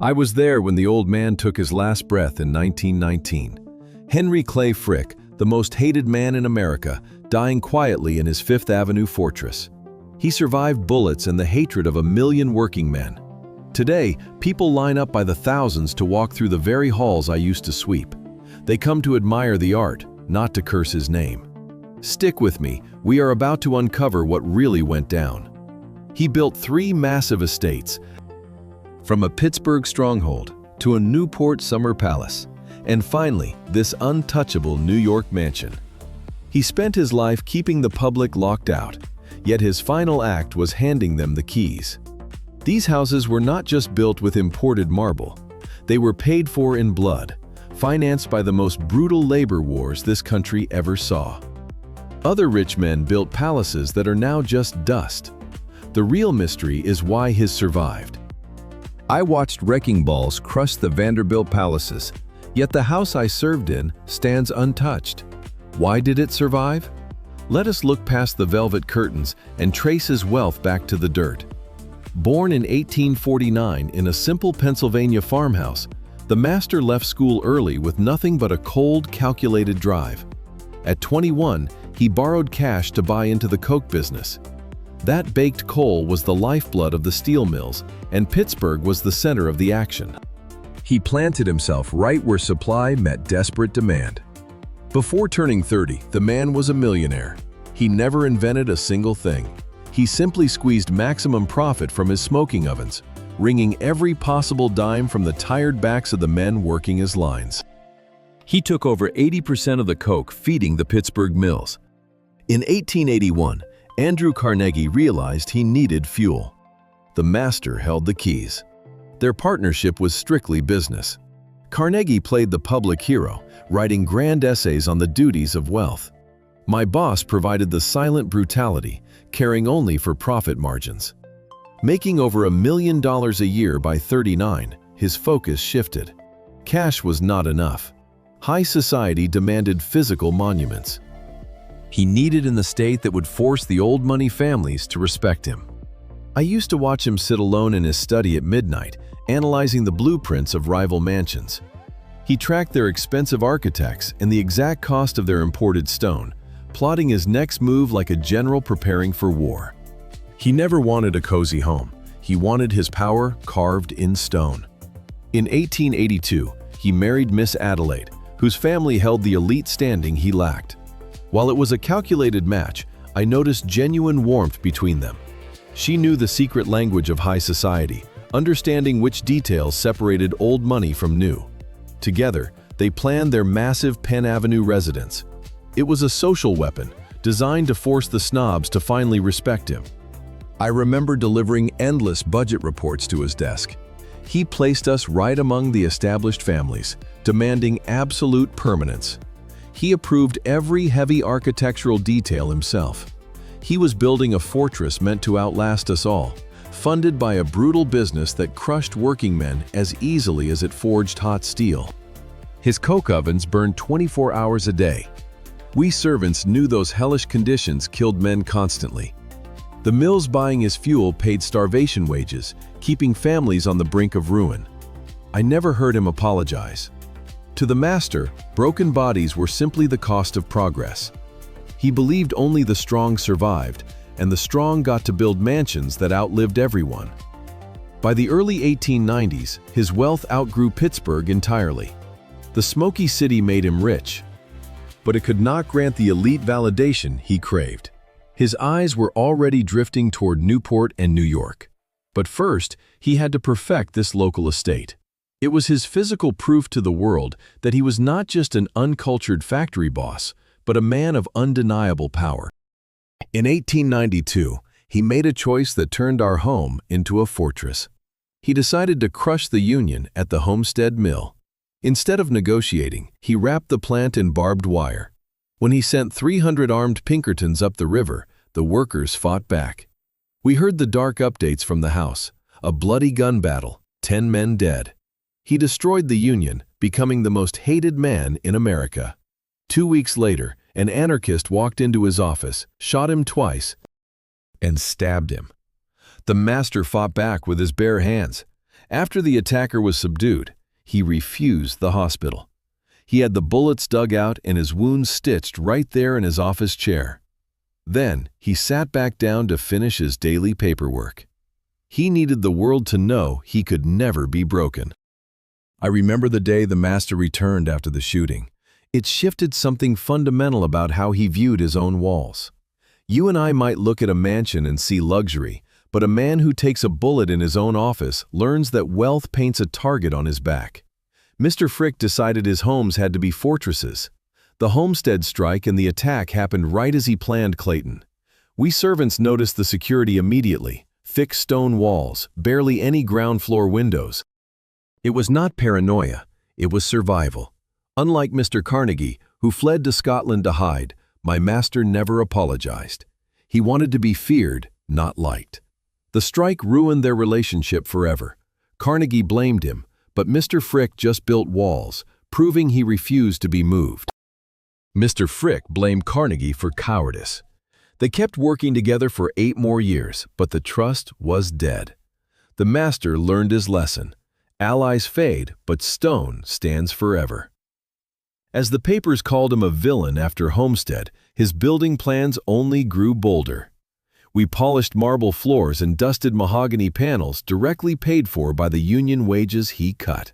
I was there when the old man took his last breath in 1919. Henry Clay Frick, the most hated man in America, dying quietly in his Fifth Avenue fortress. He survived bullets and the hatred of 1 million working men. Today, people line up by the thousands to walk through the very halls I used to sweep. They come to admire the art, not to curse his name. Stick with me, we are about to uncover what really went down. He built 3 massive estates, from a Pittsburgh stronghold to a Newport summer palace, and finally, this untouchable New York mansion. He spent his life keeping the public locked out, yet his final act was handing them the keys. These houses were not just built with imported marble. They were paid for in blood, financed by the most brutal labor wars this country ever saw. Other rich men built palaces that are now just dust. The real mystery is why his survived. I watched wrecking balls crush the Vanderbilt palaces, yet the house I served in stands untouched. Why did it survive? Let us look past the velvet curtains and trace his wealth back to the dirt. Born in 1849 in a simple Pennsylvania farmhouse, the master left school early with nothing but a cold, calculated drive. At 21, he borrowed cash to buy into the coke business. That baked coal was the lifeblood of the steel mills, and Pittsburgh was the center of the action. He planted himself right where supply met desperate demand. Before turning 30, the man was a millionaire. He never invented a single thing. He simply squeezed maximum profit from his smoking ovens, wringing every possible dime from the tired backs of the men working his lines. He took over 80% of the coke feeding the Pittsburgh mills. In 1881, Andrew Carnegie realized he needed fuel. The master held the keys. Their partnership was strictly business. Carnegie played the public hero, writing grand essays on the duties of wealth. My boss provided the silent brutality, caring only for profit margins. Making over $1 million a year by 39, his focus shifted. Cash was not enough. High society demanded physical monuments. He needed an estate that would force the old money families to respect him. I used to watch him sit alone in his study at midnight, analyzing the blueprints of rival mansions. He tracked their expensive architects and the exact cost of their imported stone, plotting his next move like a general preparing for war. He never wanted a cozy home. He wanted his power carved in stone. In 1882, he married Miss Adelaide, whose family held the elite standing he lacked. While it was a calculated match, I noticed genuine warmth between them. She knew the secret language of high society, understanding which details separated old money from new. Together, they planned their massive Penn Avenue residence. It was a social weapon, designed to force the snobs to finally respect him. I remember delivering endless budget reports to his desk. He placed us right among the established families, demanding absolute permanence. He approved every heavy architectural detail himself. He was building a fortress meant to outlast us all, funded by a brutal business that crushed working men as easily as it forged hot steel. His coke ovens burned 24 hours a day. We servants knew those hellish conditions killed men constantly. The mills buying his fuel paid starvation wages, keeping families on the brink of ruin. I never heard him apologize. To the master, broken bodies were simply the cost of progress. He believed only the strong survived, and the strong got to build mansions that outlived everyone. By the early 1890s, his wealth outgrew Pittsburgh entirely. The smoky city made him rich, but it could not grant the elite validation he craved. His eyes were already drifting toward Newport and New York. But first, he had to perfect this local estate. It was his physical proof to the world that he was not just an uncultured factory boss, but a man of undeniable power. In 1892, he made a choice that turned our home into a fortress. He decided to crush the union at the Homestead Mill. Instead of negotiating, he wrapped the plant in barbed wire. When he sent 300 armed Pinkertons up the river, the workers fought back. We heard the dark updates from the house, a bloody gun battle, 10 men dead. He destroyed the Union, becoming the most hated man in America. 2 weeks later, an anarchist walked into his office, shot him twice, and stabbed him. The master fought back with his bare hands. After the attacker was subdued, he refused the hospital. He had the bullets dug out and his wounds stitched right there in his office chair. Then, he sat back down to finish his daily paperwork. He needed the world to know he could never be broken. I remember the day the master returned after the shooting. It shifted something fundamental about how he viewed his own walls. You and I might look at a mansion and see luxury, but a man who takes a bullet in his own office learns that wealth paints a target on his back. Mr. Frick decided his homes had to be fortresses. The Homestead strike and the attack happened right as he planned Clayton. We servants noticed the security immediately. Thick stone walls, barely any ground floor windows. It was not paranoia, it was survival. Unlike Mr. Carnegie, who fled to Scotland to hide, my master never apologized. He wanted to be feared, not liked. The strike ruined their relationship forever. Carnegie blamed him, but Mr. Frick just built walls, proving he refused to be moved. Mr. Frick blamed Carnegie for cowardice. They kept working together for 8 more years, but the trust was dead. The master learned his lesson. Allies fade, but stone stands forever. As the papers called him a villain after Homestead, his building plans only grew bolder. We polished marble floors and dusted mahogany panels directly paid for by the union wages he cut.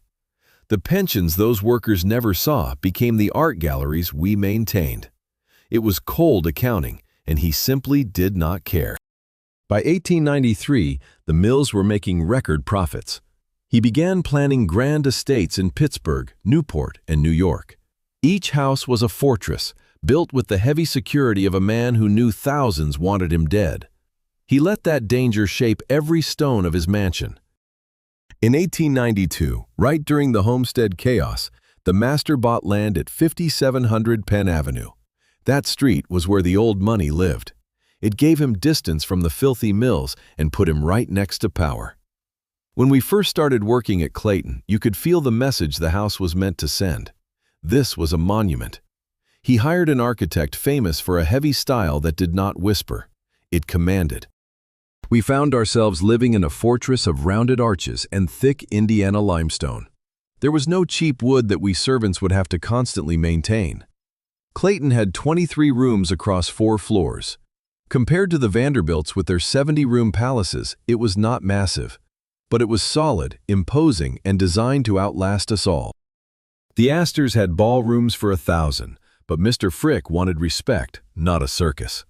The pensions those workers never saw became the art galleries we maintained. It was cold accounting, and he simply did not care. By 1893, the mills were making record profits. He began planning grand estates in Pittsburgh, Newport, and New York. Each house was a fortress, built with the heavy security of a man who knew thousands wanted him dead. He let that danger shape every stone of his mansion. In 1892, right during the Homestead chaos, the master bought land at 5700 Penn Avenue. That street was where the old money lived. It gave him distance from the filthy mills and put him right next to power. When we first started working at Clayton, you could feel the message the house was meant to send. This was a monument. He hired an architect famous for a heavy style that did not whisper. It commanded. We found ourselves living in a fortress of rounded arches and thick Indiana limestone. There was no cheap wood that we servants would have to constantly maintain. Clayton had 23 rooms across 4 floors. Compared to the Vanderbilts with their 70-room palaces, it was not massive, but it was solid, imposing, and designed to outlast us all. The Astors had ballrooms for 1,000, but Mr. Frick wanted respect, not a circus.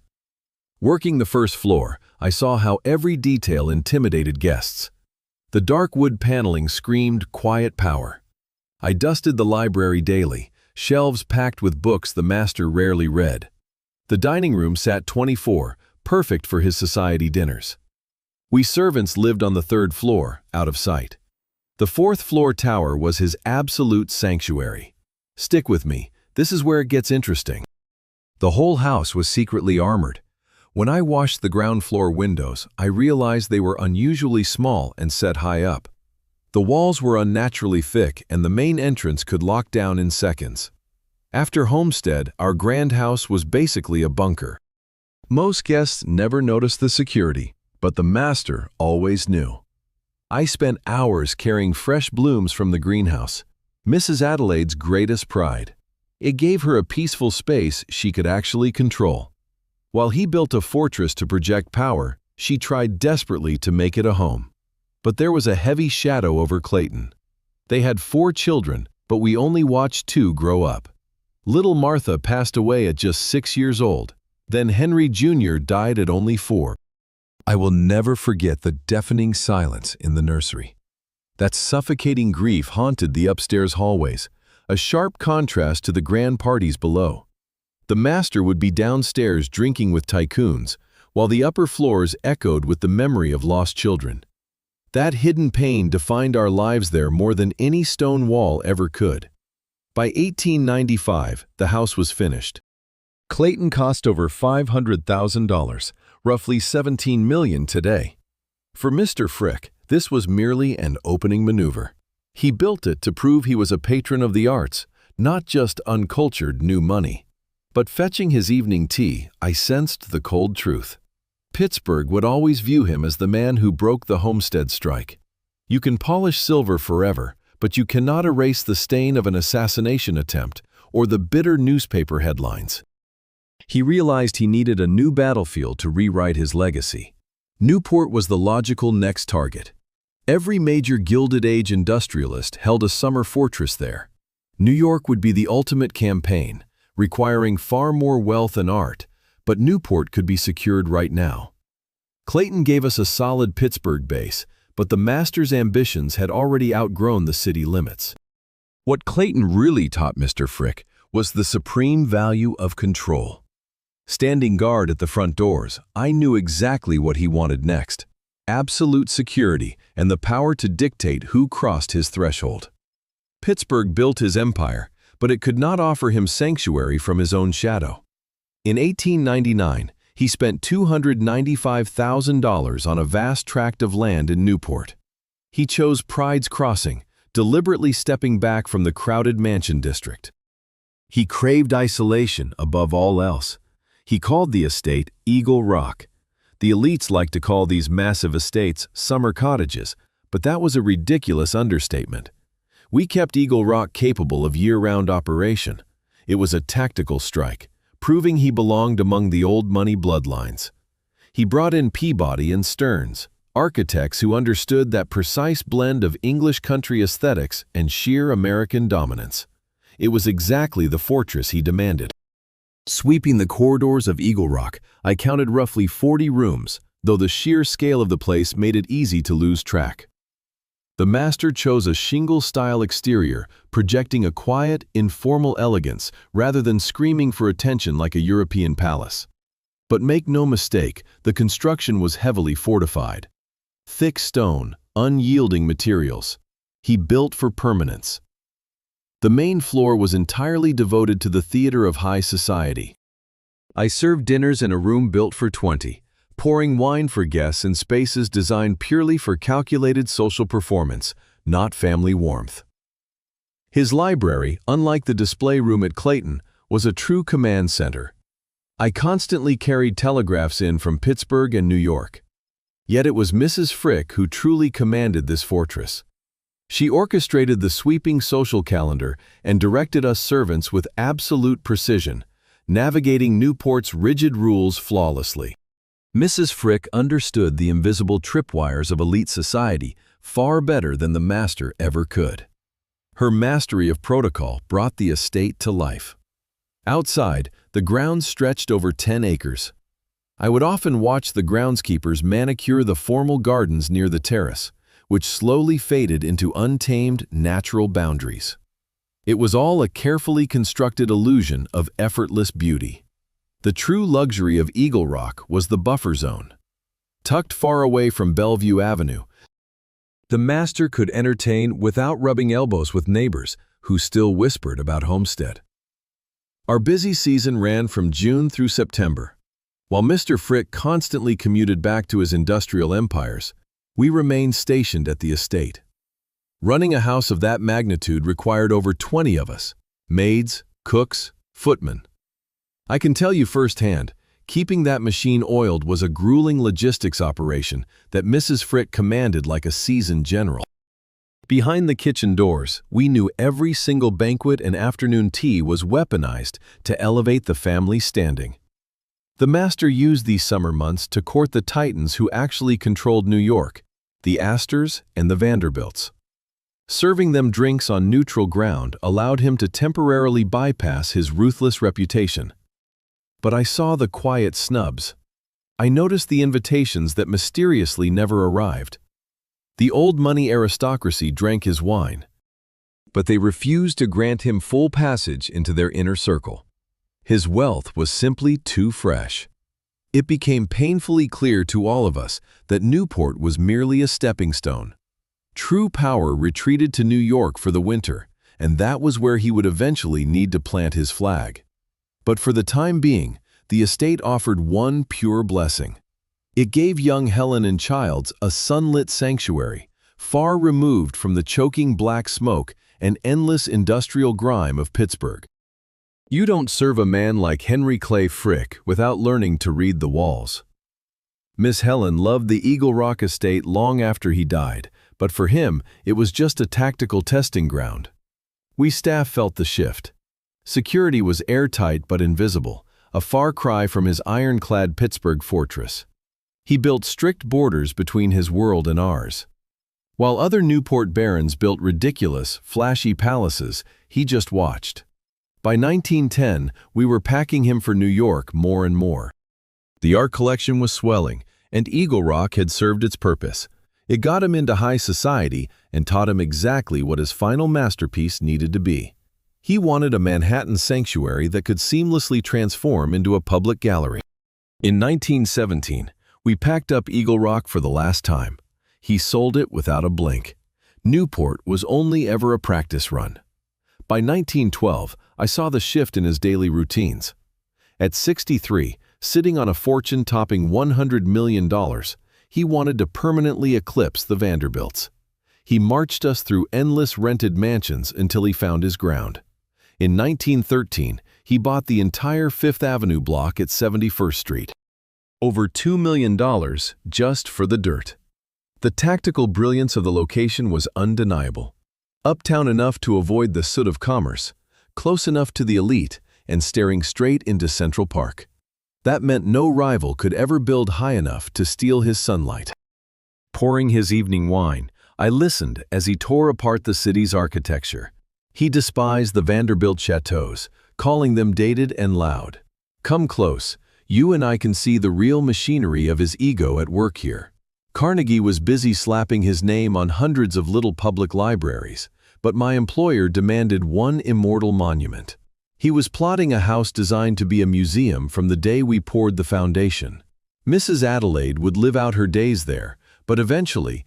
Working the first floor, I saw how every detail intimidated guests. The dark wood paneling screamed quiet power. I dusted the library daily, shelves packed with books the master rarely read. The dining room sat 24, perfect for his society dinners. We servants lived on the 3rd floor, out of sight. The 4th floor tower was his absolute sanctuary. Stick with me, this is where it gets interesting. The whole house was secretly armored. When I washed the ground floor windows, I realized they were unusually small and set high up. The walls were unnaturally thick and the main entrance could lock down in seconds. After Homestead, our grand house was basically a bunker. Most guests never noticed the security, but the master always knew. I spent hours carrying fresh blooms from the greenhouse, Mrs. Adelaide's greatest pride. It gave her a peaceful space she could actually control. While he built a fortress to project power, she tried desperately to make it a home. But there was a heavy shadow over Clayton. They had 4 children, but we only watched 2 grow up. Little Martha passed away at just 6 years old. Then Henry Jr. died at only 4. I will never forget the deafening silence in the nursery. That suffocating grief haunted the upstairs hallways, a sharp contrast to the grand parties below. The master would be downstairs drinking with tycoons, while the upper floors echoed with the memory of lost children. That hidden pain defined our lives there more than any stone wall ever could. By 1895, the house was finished. Clayton cost over $500,000, roughly $17 million today. For Mr. Frick, this was merely an opening maneuver. He built it to prove he was a patron of the arts, not just uncultured new money. But fetching his evening tea, I sensed the cold truth. Pittsburgh would always view him as the man who broke the Homestead strike. You can polish silver forever, but you cannot erase the stain of an assassination attempt or the bitter newspaper headlines. He realized he needed a new battlefield to rewrite his legacy. Newport was the logical next target. Every major Gilded Age industrialist held a summer fortress there. New York would be the ultimate campaign, requiring far more wealth and art, but Newport could be secured right now. Clayton gave us a solid Pittsburgh base, but the master's ambitions had already outgrown the city limits. What Clayton really taught Mr. Frick was the supreme value of control. Standing guard at the front doors, I knew exactly what he wanted next: absolute security and the power to dictate who crossed his threshold. Pittsburgh built his empire, but it could not offer him sanctuary from his own shadow. In 1899, he spent $295,000 on a vast tract of land in Newport. He chose Pride's Crossing, deliberately stepping back from the crowded mansion district. He craved isolation above all else. He called the estate Eagle Rock. The elites like to call these massive estates summer cottages, but that was a ridiculous understatement. We kept Eagle Rock capable of year-round operation. It was a tactical strike, proving he belonged among the old money bloodlines. He brought in Peabody and Stearns, architects who understood that precise blend of English country aesthetics and sheer American dominance. It was exactly the fortress he demanded. Sweeping the corridors of Eagle Rock, I counted roughly 40 rooms, though the sheer scale of the place made it easy to lose track. The master chose a shingle-style exterior, projecting a quiet, informal elegance rather than screaming for attention like a European palace. But make no mistake, the construction was heavily fortified. Thick stone, unyielding materials. He built for permanence. The main floor was entirely devoted to the theater of high society. I served dinners in a room built for 20, pouring wine for guests in spaces designed purely for calculated social performance, not family warmth. His library, unlike the display room at Clayton, was a true command center. I constantly carried telegraphs in from Pittsburgh and New York. Yet it was Mrs. Frick who truly commanded this fortress. She orchestrated the sweeping social calendar and directed us servants with absolute precision, navigating Newport's rigid rules flawlessly. Mrs. Frick understood the invisible tripwires of elite society far better than the master ever could. Her mastery of protocol brought the estate to life. Outside, the grounds stretched over 10 acres. I would often watch the groundskeepers manicure the formal gardens near the terrace, which slowly faded into untamed, natural boundaries. It was all a carefully constructed illusion of effortless beauty. The true luxury of Eagle Rock was the buffer zone. Tucked far away from Bellevue Avenue, the master could entertain without rubbing elbows with neighbors who still whispered about Homestead. Our busy season ran from June through September. While Mr. Frick constantly commuted back to his industrial empires, we remained stationed at the estate. Running a house of that magnitude required over 20 of us: maids, cooks, footmen. I can tell you firsthand, keeping that machine oiled was a grueling logistics operation that Mrs. Frick commanded like a seasoned general. Behind the kitchen doors, we knew every single banquet and afternoon tea was weaponized to elevate the family standing. The master used these summer months to court the titans who actually controlled New York, the Astors and the Vanderbilts. Serving them drinks on neutral ground allowed him to temporarily bypass his ruthless reputation. But I saw the quiet snubs. I noticed the invitations that mysteriously never arrived. The old money aristocracy drank his wine, but they refused to grant him full passage into their inner circle. His wealth was simply too fresh. It became painfully clear to all of us that Newport was merely a stepping stone. True power retreated to New York for the winter, and that was where he would eventually need to plant his flag. But for the time being, the estate offered one pure blessing. It gave young Helen and Childs a sunlit sanctuary, far removed from the choking black smoke and endless industrial grime of Pittsburgh. You don't serve a man like Henry Clay Frick without learning to read the walls. Miss Helen loved the Eagle Rock estate long after he died, but for him, it was just a tactical testing ground. We staff felt the shift. Security was airtight but invisible, a far cry from his ironclad Pittsburgh fortress. He built strict borders between his world and ours. While other Newport barons built ridiculous, flashy palaces, he just watched. By 1910, we were packing him for New York more and more. The art collection was swelling, and Eagle Rock had served its purpose. It got him into high society and taught him exactly what his final masterpiece needed to be. He wanted a Manhattan sanctuary that could seamlessly transform into a public gallery. In 1917, we packed up Eagle Rock for the last time. He sold it without a blink. Newport was only ever a practice run. By 1912, I saw the shift in his daily routines. At 63, sitting on a fortune topping $100 million, he wanted to permanently eclipse the Vanderbilts. He marched us through endless rented mansions until he found his ground. In 1913, he bought the entire Fifth Avenue block at 71st Street. Over $2 million just for the dirt. The tactical brilliance of the location was undeniable. Uptown enough to avoid the soot of commerce, close enough to the elite, and staring straight into Central Park. That meant no rival could ever build high enough to steal his sunlight. Pouring his evening wine, I listened as he tore apart the city's architecture. He despised the Vanderbilt chateaus, calling them dated and loud. Come close, you and I can see the real machinery of his ego at work here. Carnegie was busy slapping his name on hundreds of little public libraries, but my employer demanded one immortal monument. He was plotting a house designed to be a museum from the day we poured the foundation. Mrs. Adelaide would live out her days there, but eventually,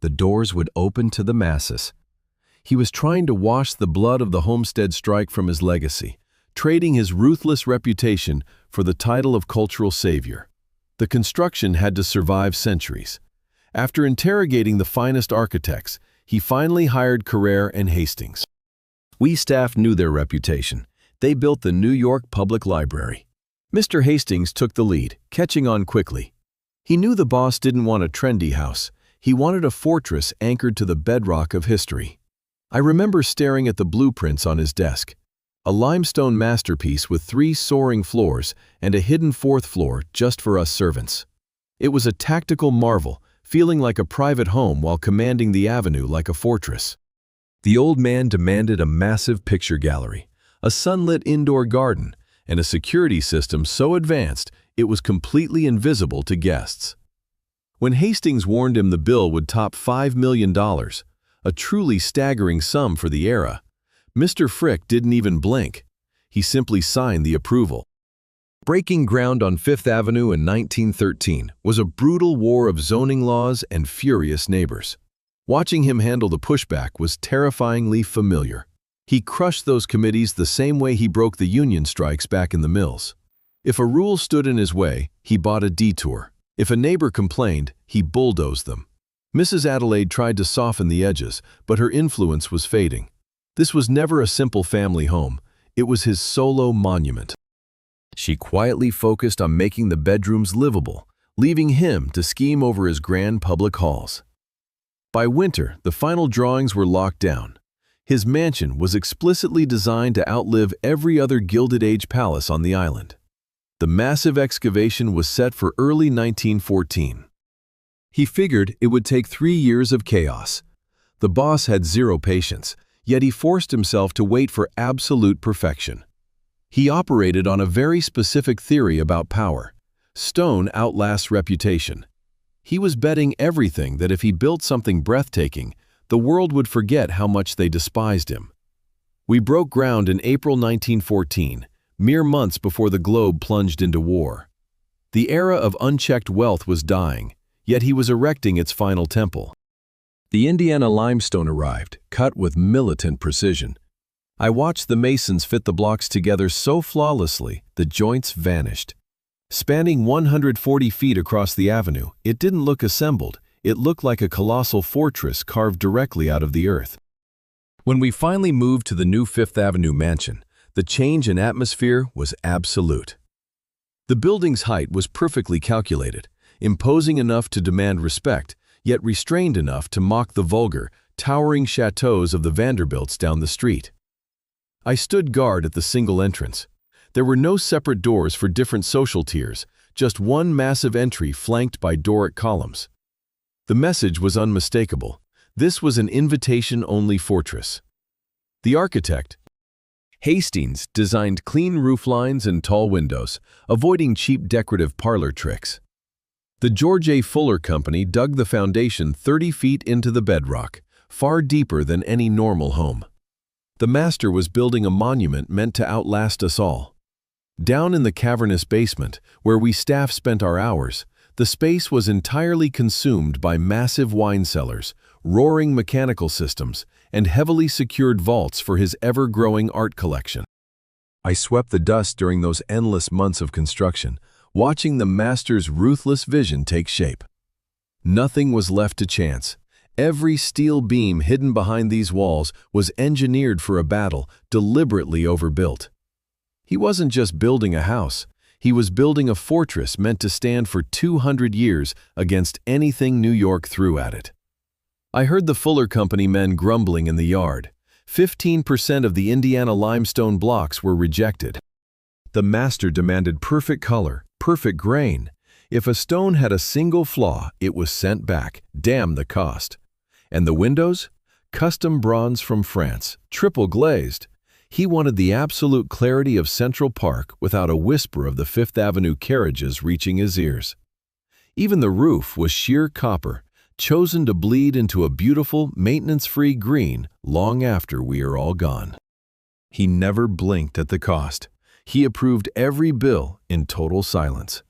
the doors would open to the masses. He was trying to wash the blood of the Homestead strike from his legacy, trading his ruthless reputation for the title of cultural savior. The construction had to survive centuries. After interrogating the finest architects, he finally hired Carrere and Hastings. We staff knew their reputation. They built the New York Public Library. Mr. Hastings took the lead, catching on quickly. He knew the boss didn't want a trendy house. He wanted a fortress anchored to the bedrock of history. I remember staring at the blueprints on his desk. A limestone masterpiece with 3 soaring floors and a hidden 4th floor just for us servants. It was a tactical marvel, feeling like a private home while commanding the avenue like a fortress. The old man demanded a massive picture gallery, a sunlit indoor garden, and a security system so advanced it was completely invisible to guests. When Hastings warned him the bill would top $5 million, a truly staggering sum for the era, Mr. Frick didn't even blink. He simply signed the approval. Breaking ground on Fifth Avenue in 1913 was a brutal war of zoning laws and furious neighbors. Watching him handle the pushback was terrifyingly familiar. He crushed those committees the same way he broke the union strikes back in the mills. If a rule stood in his way, he bought a detour. If a neighbor complained, he bulldozed them. Mrs. Adelaide tried to soften the edges, but her influence was fading. This was never a simple family home. It was his solo monument. She quietly focused on making the bedrooms livable, leaving him to scheme over his grand public halls. By winter, the final drawings were locked down. His mansion was explicitly designed to outlive every other Gilded Age palace on the island. The massive excavation was set for early 1914. He figured it would take 3 years of chaos. The boss had zero patience, yet he forced himself to wait for absolute perfection. He operated on a very specific theory about power. Stone outlasts reputation. He was betting everything that if he built something breathtaking, the world would forget how much they despised him. We broke ground in April 1914, mere months before the globe plunged into war. The era of unchecked wealth was dying, yet he was erecting its final temple. The Indiana limestone arrived, cut with militant precision. I watched the masons fit the blocks together so flawlessly the joints vanished. Spanning 140 feet across the avenue, it didn't look assembled. It looked like a colossal fortress carved directly out of the earth. When we finally moved to the new Fifth Avenue mansion, the change in atmosphere was absolute. The building's height was perfectly calculated, imposing enough to demand respect, yet restrained enough to mock the vulgar, towering chateaux of the Vanderbilts down the street. I stood guard at the single entrance. There were no separate doors for different social tiers, just one massive entry flanked by Doric columns. The message was unmistakable. This was an invitation-only fortress. The architect, Hastings, designed clean rooflines and tall windows, avoiding cheap decorative parlor tricks. The George A. Fuller Company dug the foundation 30 feet into the bedrock, far deeper than any normal home. The master was building a monument meant to outlast us all. Down in the cavernous basement, where we staff spent our hours, the space was entirely consumed by massive wine cellars, roaring mechanical systems, and heavily secured vaults for his ever-growing art collection. I swept the dust during those endless months of construction, watching the master's ruthless vision take shape. Nothing was left to chance. Every steel beam hidden behind these walls was engineered for a battle, deliberately overbuilt. He wasn't just building a house, he was building a fortress meant to stand for 200 years against anything New York threw at it. I heard the Fuller Company men grumbling in the yard. 15% of the Indiana limestone blocks were rejected. The master demanded perfect color, perfect grain. If a stone had a single flaw, it was sent back. Damn the cost. And the windows? Custom bronze from France, triple glazed. He wanted the absolute clarity of Central Park without a whisper of the Fifth Avenue carriages reaching his ears. Even the roof was sheer copper, chosen to bleed into a beautiful, maintenance-free green long after we are all gone. He never blinked at the cost. He approved every bill in total silence.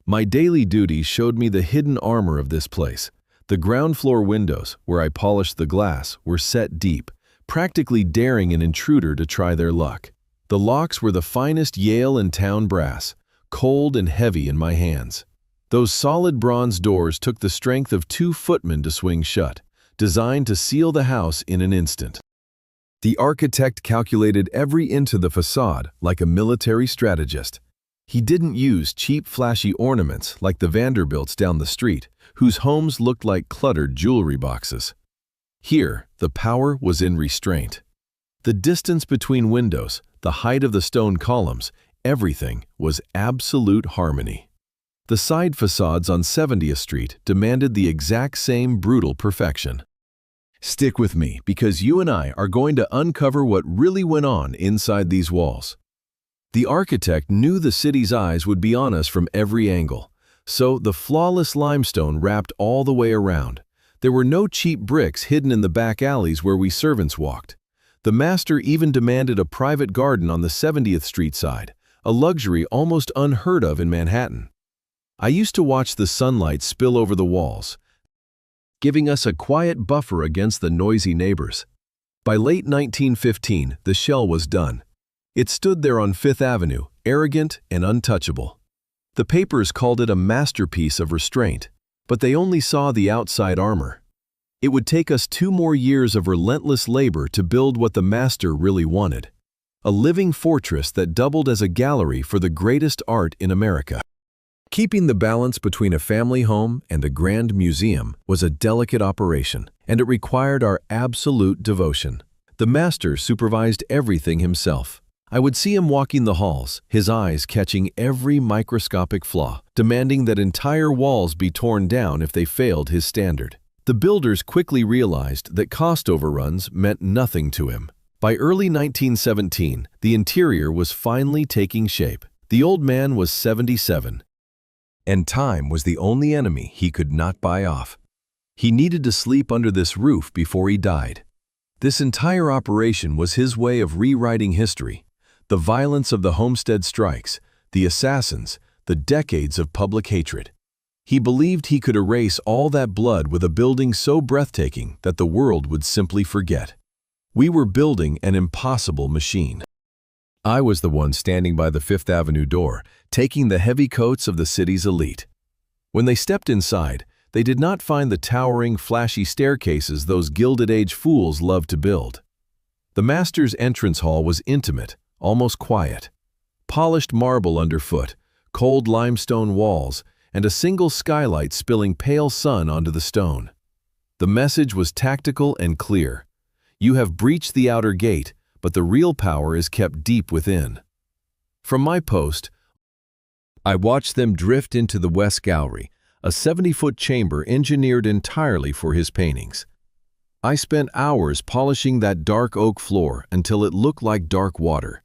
My daily duties showed me the hidden armor of this place. The ground floor windows, where I polished the glass, were set deep, practically daring an intruder to try their luck. The locks were the finest Yale and town brass, cold and heavy in my hands. Those solid bronze doors took the strength of 2 footmen to swing shut, designed to seal the house in an instant. The architect calculated every inch of the facade like a military strategist. He didn't use cheap, flashy ornaments like the Vanderbilts down the street, whose homes looked like cluttered jewelry boxes. Here, the power was in restraint. The distance between windows, the height of the stone columns, everything was absolute harmony. The side facades on 70th Street demanded the exact same brutal perfection. Stick with me, because you and I are going to uncover what really went on inside these walls. The architect knew the city's eyes would be on us from every angle, so the flawless limestone wrapped all the way around. There were no cheap bricks hidden in the back alleys where we servants walked. The master even demanded a private garden on the 70th Street side, a luxury almost unheard of in Manhattan. I used to watch the sunlight spill over the walls, giving us a quiet buffer against the noisy neighbors. By late 1915, the shell was done. It stood there on Fifth Avenue, arrogant and untouchable. The papers called it a masterpiece of restraint, but they only saw the outside armor. It would take us 2 more years of relentless labor to build what the master really wanted. A living fortress that doubled as a gallery for the greatest art in America. Keeping the balance between a family home and a grand museum was a delicate operation, and it required our absolute devotion. The master supervised everything himself. I would see him walking the halls, his eyes catching every microscopic flaw, demanding that entire walls be torn down if they failed his standard. The builders quickly realized that cost overruns meant nothing to him. By early 1917, the interior was finally taking shape. The old man was 77, and time was the only enemy he could not buy off. He needed to sleep under this roof before he died. This entire operation was his way of rewriting history. The violence of the Homestead strikes, the assassins, the decades of public hatred. He believed he could erase all that blood with a building so breathtaking that the world would simply forget. We were building an impossible machine. I was the one standing by the Fifth Avenue door, taking the heavy coats of the city's elite. When they stepped inside, they did not find the towering, flashy staircases those Gilded Age fools loved to build. The master's entrance hall was intimate, almost quiet. Polished marble underfoot, cold limestone walls, and a single skylight spilling pale sun onto the stone. The message was tactical and clear. You have breached the outer gate, but the real power is kept deep within. From my post, I watched them drift into the West Gallery, a 70-foot chamber engineered entirely for his paintings. I spent hours polishing that dark oak floor until it looked like dark water.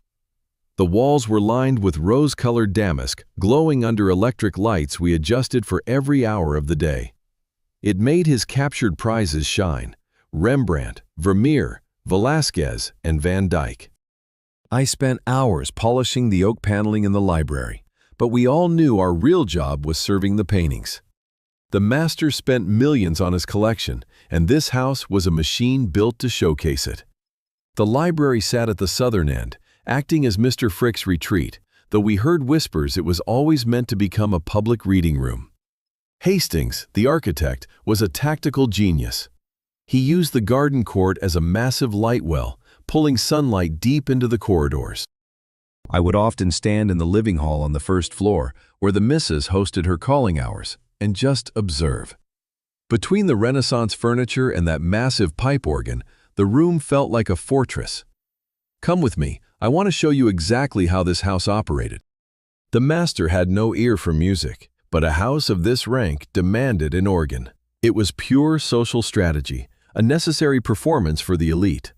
The walls were lined with rose-colored damask, glowing under electric lights we adjusted for every hour of the day. It made his captured prizes shine: Rembrandt, Vermeer, Velázquez, and Van Dyck. I spent hours polishing the oak paneling in the library, but we all knew our real job was serving the paintings. The master spent millions on his collection, and this house was a machine built to showcase it. The library sat at the southern end, acting as Mr. Frick's retreat, though we heard whispers it was always meant to become a public reading room. Hastings, the architect, was a tactical genius. He used the garden court as a massive light well, pulling sunlight deep into the corridors. I would often stand in the living hall on the first floor, where the missus hosted her calling hours, and just observe. Between the Renaissance furniture and that massive pipe organ, the room felt like a fortress. Come with me, I want to show you exactly how this house operated. The master had no ear for music, but a house of this rank demanded an organ. It was pure social strategy, a necessary performance for the elite.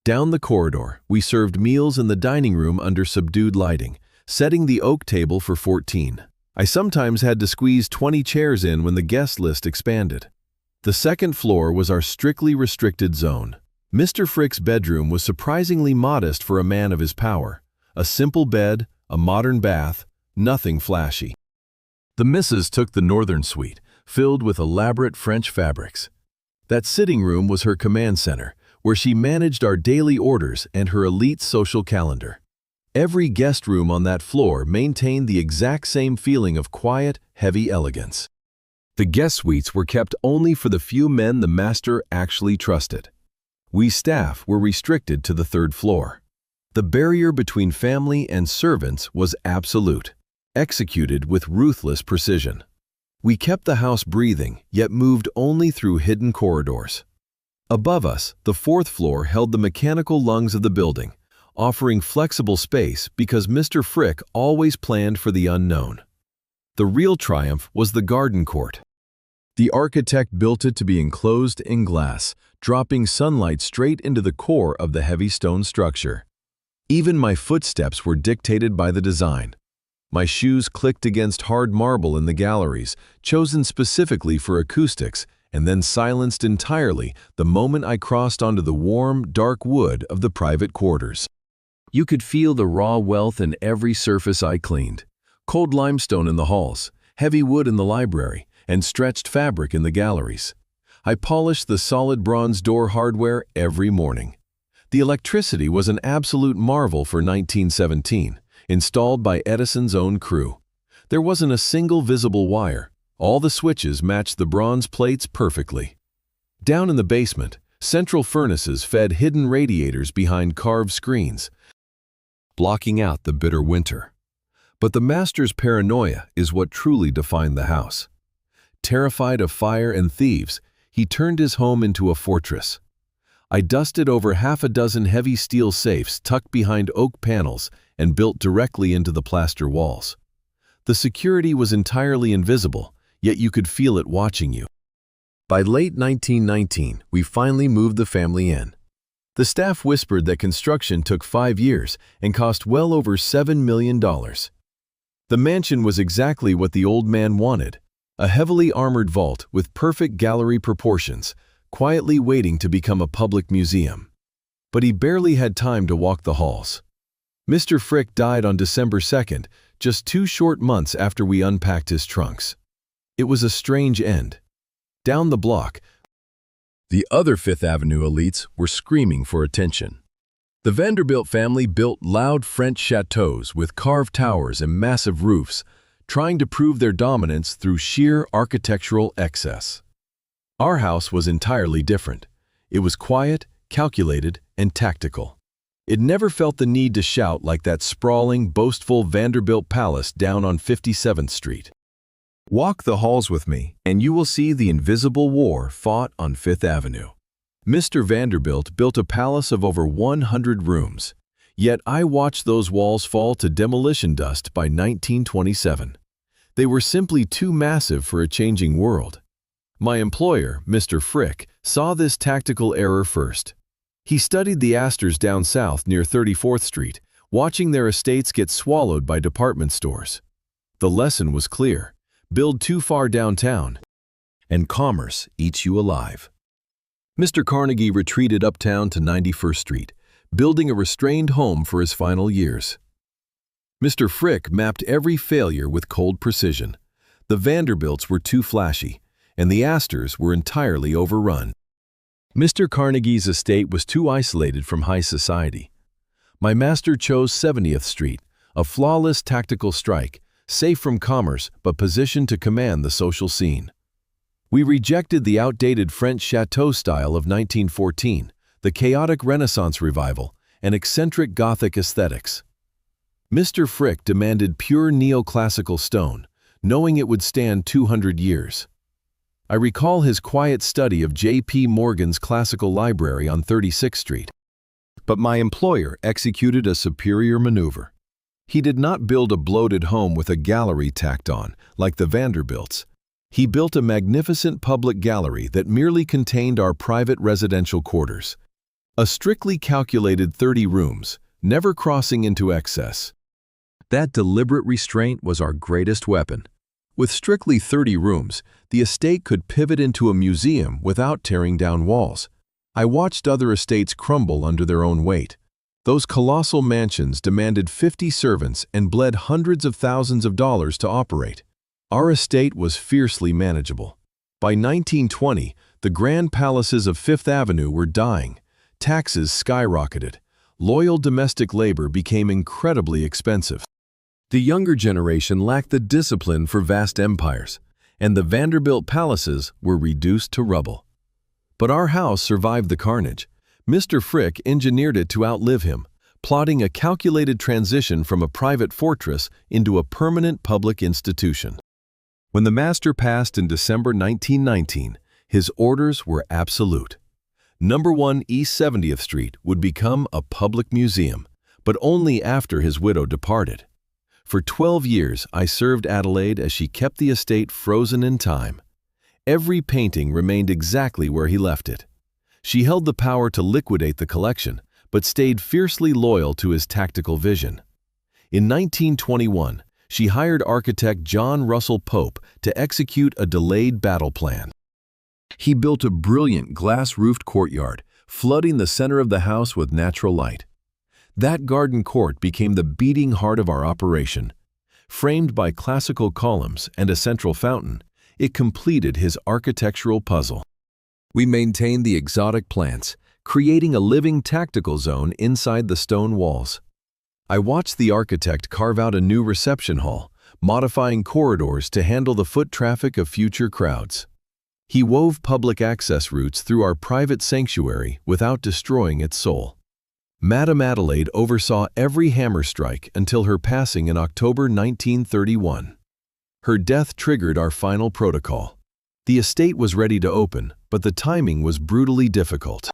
Down the corridor, we served meals in the dining room under subdued lighting, setting the oak table for 14. I sometimes had to squeeze 20 chairs in when the guest list expanded. The second floor was our strictly restricted zone. Mr. Frick's bedroom was surprisingly modest for a man of his power. A simple bed, a modern bath, nothing flashy. The missus took the northern suite, filled with elaborate French fabrics. That sitting room was her command center, where she managed our daily orders and her elite social calendar. Every guest room on that floor maintained the exact same feeling of quiet, heavy elegance. The guest suites were kept only for the few men the master actually trusted. We staff were restricted to the third floor. The barrier between family and servants was absolute, executed with ruthless precision. We kept the house breathing, yet moved only through hidden corridors. Above us, the fourth floor held the mechanical lungs of the building, offering flexible space because Mr. Frick always planned for the unknown. The real triumph was the garden court. The architect built it to be enclosed in glass, dropping sunlight straight into the core of the heavy stone structure. Even my footsteps were dictated by the design. My shoes clicked against hard marble in the galleries, chosen specifically for acoustics, and then silenced entirely the moment I crossed onto the warm, dark wood of the private quarters. You could feel the raw wealth in every surface I cleaned. Cold limestone in the halls, heavy wood in the library, and stretched fabric in the galleries. I polished the solid bronze door hardware every morning. The electricity was an absolute marvel for 1917, installed by Edison's own crew. There wasn't a single visible wire. All the switches matched the bronze plates perfectly. Down in the basement, central furnaces fed hidden radiators behind carved screens, blocking out the bitter winter. But the master's paranoia is what truly defined the house. Terrified of fire and thieves, he turned his home into a fortress. I dusted over half a dozen heavy steel safes tucked behind oak panels and built directly into the plaster walls. The security was entirely invisible, yet you could feel it watching you. By late 1919, we finally moved the family in. The staff whispered that construction took 5 years and cost well over $7 million. The mansion was exactly what the old man wanted, a heavily armored vault with perfect gallery proportions, quietly waiting to become a public museum. But he barely had time to walk the halls. Mr. Frick died on December 2nd, just 2 short months after we unpacked his trunks. It was a strange end. Down the block, the other Fifth Avenue elites were screaming for attention. The Vanderbilt family built loud French chateaux with carved towers and massive roofs, trying to prove their dominance through sheer architectural excess. Our house was entirely different. It was quiet, calculated, and tactical. It never felt the need to shout like that sprawling, boastful Vanderbilt palace down on 57th Street. Walk the halls with me, and you will see the invisible war fought on Fifth Avenue. Mr. Vanderbilt built a palace of over 100 rooms, yet I watched those walls fall to demolition dust by 1927. They were simply too massive for a changing world. My employer, Mr. Frick, saw this tactical error first. He studied the Astors down south near 34th Street, watching their estates get swallowed by department stores. The lesson was clear: build too far downtown, and commerce eats you alive. Mr. Carnegie retreated uptown to 91st Street, building a restrained home for his final years. Mr. Frick mapped every failure with cold precision. The Vanderbilts were too flashy, and the Astors were entirely overrun. Mr. Carnegie's estate was too isolated from high society. My master chose 70th Street, a flawless tactical strike, safe from commerce but positioned to command the social scene. We rejected the outdated French chateau style of 1914, the chaotic Renaissance revival, and eccentric Gothic aesthetics. Mr. Frick demanded pure neoclassical stone, knowing it would stand 200 years. I recall his quiet study of J.P. Morgan's classical library on 36th Street. But my employer executed a superior maneuver. He did not build a bloated home with a gallery tacked on, like the Vanderbilts. He built a magnificent public gallery that merely contained our private residential quarters. A strictly calculated 30 rooms, never crossing into excess. That deliberate restraint was our greatest weapon. With strictly 30 rooms, the estate could pivot into a museum without tearing down walls. I watched other estates crumble under their own weight. Those colossal mansions demanded 50 servants and bled hundreds of thousands of dollars to operate. Our estate was fiercely manageable. By 1920, the grand palaces of Fifth Avenue were dying. Taxes skyrocketed. Loyal domestic labor became incredibly expensive. The younger generation lacked the discipline for vast empires, and the Vanderbilt palaces were reduced to rubble. But our house survived the carnage. Mr. Frick engineered it to outlive him, plotting a calculated transition from a private fortress into a permanent public institution. When the master passed in December 1919, his orders were absolute. Number 1 East 70th Street would become a public museum, but only after his widow departed. For 12 years, I served Adelaide as she kept the estate frozen in time. Every painting remained exactly where he left it. She held the power to liquidate the collection, but stayed fiercely loyal to his tactical vision. In 1921, she hired architect John Russell Pope to execute a delayed battle plan. He built a brilliant glass-roofed courtyard, flooding the center of the house with natural light. That garden court became the beating heart of our operation. Framed by classical columns and a central fountain, it completed his architectural puzzle. We maintained the exotic plants, creating a living tactical zone inside the stone walls. I watched the architect carve out a new reception hall, modifying corridors to handle the foot traffic of future crowds. He wove public access routes through our private sanctuary without destroying its soul. Madame Adelaide oversaw every hammer strike until her passing in October 1931. Her death triggered our final protocol. The estate was ready to open, but the timing was brutally difficult.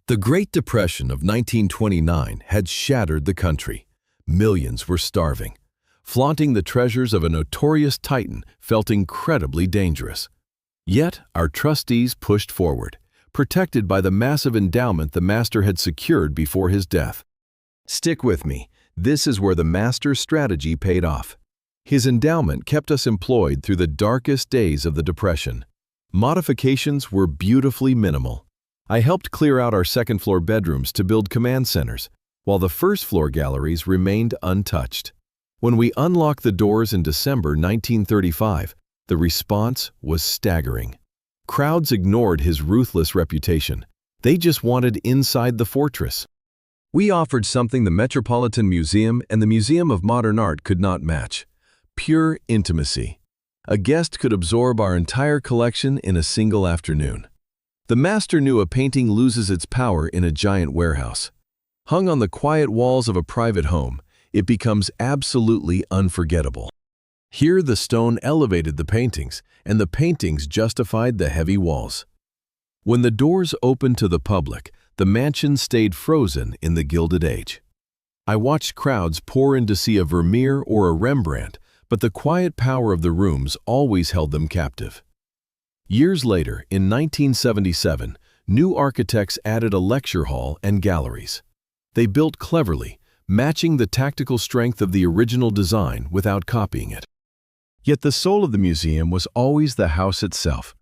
The Great Depression of 1929 had shattered the country. Millions were starving. Flaunting the treasures of a notorious titan felt incredibly dangerous. Yet, our trustees pushed forward, protected by the massive endowment the master had secured before his death. Stick with me. This is where the master's strategy paid off. His endowment kept us employed through the darkest days of the Depression. Modifications were beautifully minimal. I helped clear out our second-floor bedrooms to build command centers, while the first-floor galleries remained untouched. When we unlocked the doors in December 1935, the response was staggering. Crowds ignored his ruthless reputation. They just wanted inside the fortress. We offered something the Metropolitan Museum and the Museum of Modern Art could not match: pure intimacy. A guest could absorb our entire collection in a single afternoon. The master knew a painting loses its power in a giant warehouse. Hung on the quiet walls of a private home, it becomes absolutely unforgettable. Here the stone elevated the paintings, and the paintings justified the heavy walls. When the doors opened to the public, the mansion stayed frozen in the Gilded Age. I watched crowds pour in to see a Vermeer or a Rembrandt, but the quiet power of the rooms always held them captive. Years later, in 1977, new architects added a lecture hall and galleries. They built cleverly, matching the tactical strength of the original design without copying it. Yet the soul of the museum was always the house itself.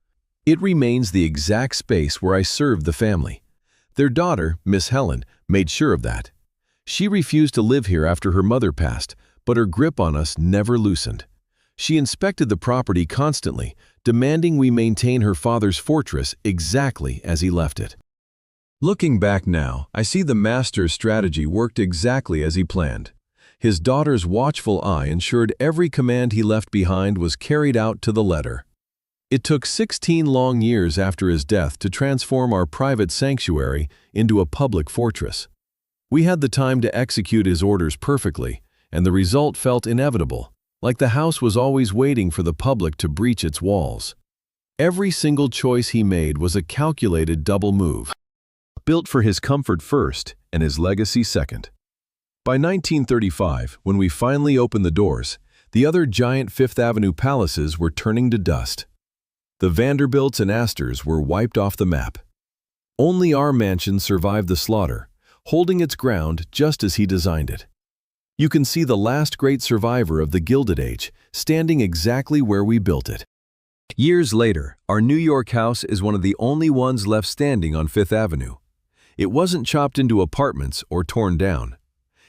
It remains the exact space where I served the family. Their daughter, Miss Helen, made sure of that. She refused to live here after her mother passed, but her grip on us never loosened. She inspected the property constantly, demanding we maintain her father's fortress exactly as he left it. Looking back now, I see the master's strategy worked exactly as he planned. His daughter's watchful eye ensured every command he left behind was carried out to the letter. It took 16 long years after his death to transform our private sanctuary into a public fortress. We had the time to execute his orders perfectly, and the result felt inevitable, like the house was always waiting for the public to breach its walls. Every single choice he made was a calculated double move, built for his comfort first and his legacy second. By 1935, when we finally opened the doors, the other giant Fifth Avenue palaces were turning to dust. The Vanderbilts and Astors were wiped off the map. Only our mansion survived the slaughter, holding its ground just as he designed it. You can see the last great survivor of the Gilded Age, standing exactly where we built it. Years later, our New York house is one of the only ones left standing on Fifth Avenue. It wasn't chopped into apartments or torn down.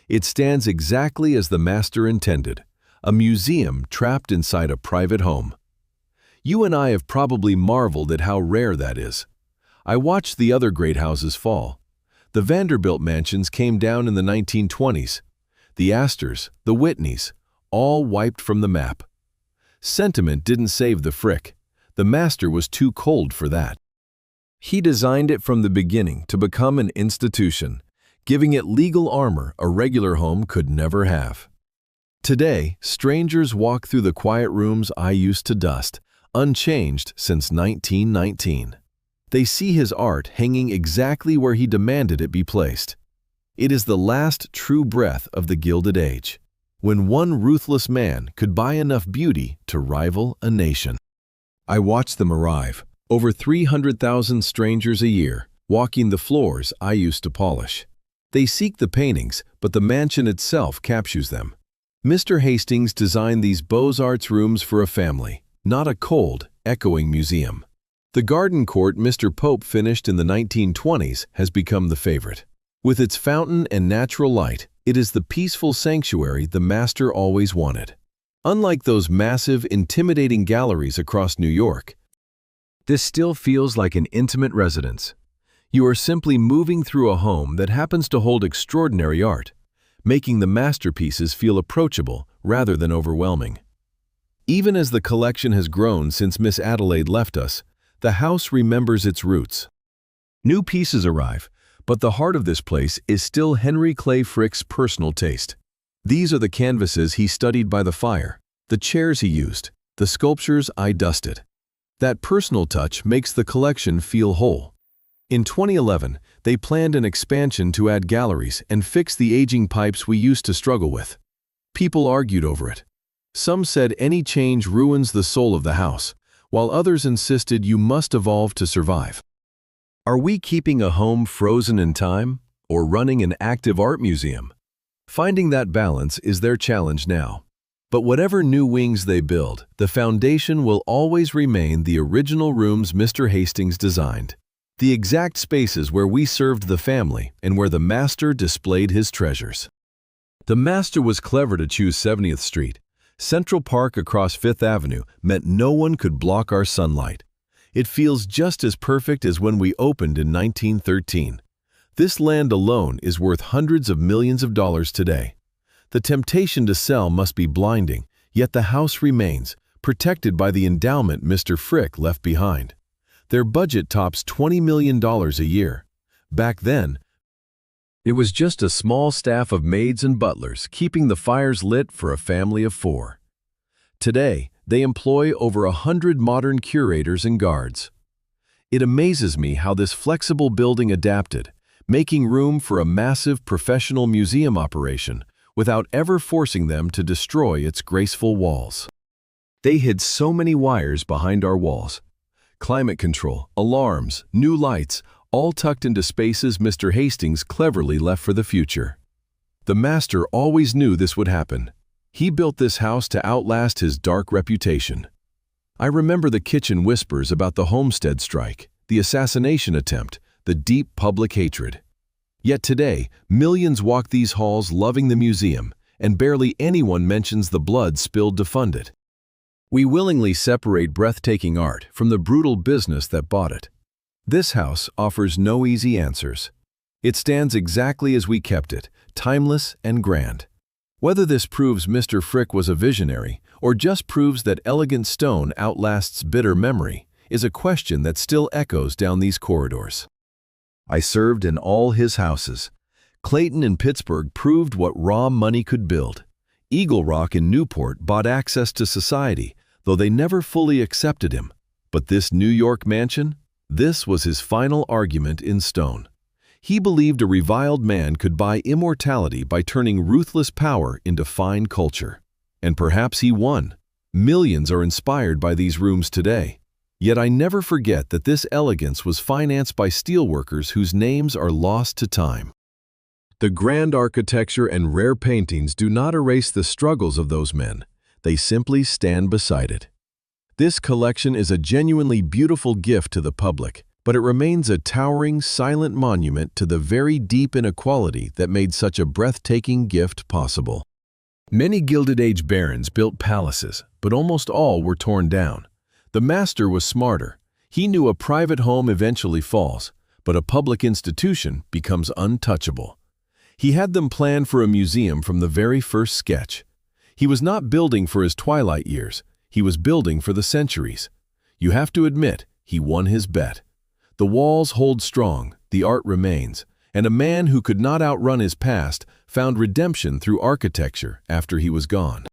It stands exactly as the master intended, a museum trapped inside a private home. You and I have probably marveled at how rare that is. I watched the other great houses fall. The Vanderbilt mansions came down in the 1920s. The Astors, the Whitneys, all wiped from the map. Sentiment didn't save the Frick. The master was too cold for that. He designed it from the beginning to become an institution, giving it legal armor a regular home could never have. Today, strangers walk through the quiet rooms I used to dust, unchanged since 1919. They see his art hanging exactly where he demanded it be placed. It is the last true breath of the Gilded Age, when one ruthless man could buy enough beauty to rival a nation. I watched them arrive, over 300,000 strangers a year, walking the floors I used to polish. They seek the paintings, but the mansion itself captures them. Mr. Hastings designed these Beaux-Arts rooms for a family, not a cold, echoing museum. The garden court Mr. Pope finished in the 1920s has become the favorite. With its fountain and natural light, it is the peaceful sanctuary the master always wanted. Unlike those massive, intimidating galleries across New York, this still feels like an intimate residence. You are simply moving through a home that happens to hold extraordinary art, making the masterpieces feel approachable rather than overwhelming. Even as the collection has grown since Miss Adelaide left us, the house remembers its roots. New pieces arrive, but the heart of this place is still Henry Clay Frick's personal taste. These are the canvases he studied by the fire, the chairs he used, the sculptures I dusted. That personal touch makes the collection feel whole. In 2011, they planned an expansion to add galleries and fix the aging pipes we used to struggle with. People argued over it. Some said any change ruins the soul of the house, while others insisted you must evolve to survive. Are we keeping a home frozen in time, or running an active art museum? Finding that balance is their challenge now. But whatever new wings they build, the foundation will always remain the original rooms Mr. Hastings designed. The exact spaces where we served the family and where the master displayed his treasures. The master was clever to choose 70th Street. Central Park across Fifth Avenue meant no one could block our sunlight. It feels just as perfect as when we opened in 1913. This land alone is worth hundreds of millions of dollars today. The temptation to sell must be blinding, yet the house remains, protected by the endowment Mr. Frick left behind. Their budget tops $20 million a year. Back then, it was just a small staff of maids and butlers keeping the fires lit for a family of 4. Today, they employ over 100 modern curators and guards. It amazes me how this flexible building adapted, making room for a massive professional museum operation without ever forcing them to destroy its graceful walls. They hid so many wires behind our walls. Climate control, alarms, new lights, all tucked into spaces Mr. Hastings cleverly left for the future. The master always knew this would happen. He built this house to outlast his dark reputation. I remember the kitchen whispers about the Homestead strike, the assassination attempt, the deep public hatred. Yet today, millions walk these halls loving the museum, and barely anyone mentions the blood spilled to fund it. We willingly separate breathtaking art from the brutal business that bought it. This house offers no easy answers. It stands exactly as we kept it, timeless and grand. Whether this proves Mr. Frick was a visionary, or just proves that elegant stone outlasts bitter memory, is a question that still echoes down these corridors. I served in all his houses. Clayton in Pittsburgh proved what raw money could build. Eagle Rock in Newport bought access to society, though they never fully accepted him. But this New York mansion? This was his final argument in stone. He believed a reviled man could buy immortality by turning ruthless power into fine culture. And perhaps he won. Millions are inspired by these rooms today. Yet I never forget that this elegance was financed by steelworkers whose names are lost to time. The grand architecture and rare paintings do not erase the struggles of those men. They simply stand beside it. This collection is a genuinely beautiful gift to the public, but it remains a towering, silent monument to the very deep inequality that made such a breathtaking gift possible. Many Gilded Age barons built palaces, but almost all were torn down. The master was smarter. He knew a private home eventually falls, but a public institution becomes untouchable. He had them plan for a museum from the very first sketch. He was not building for his twilight years. He was building for the centuries. You have to admit, he won his bet. The walls hold strong, the art remains, and a man who could not outrun his past found redemption through architecture after he was gone.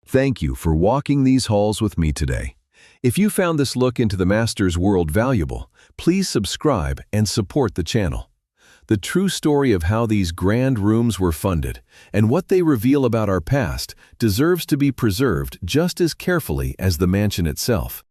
Thank you for walking these halls with me today. If you found this look into the master's world valuable, please subscribe and support the channel. The true story of how these grand rooms were funded and what they reveal about our past deserves to be preserved just as carefully as the mansion itself.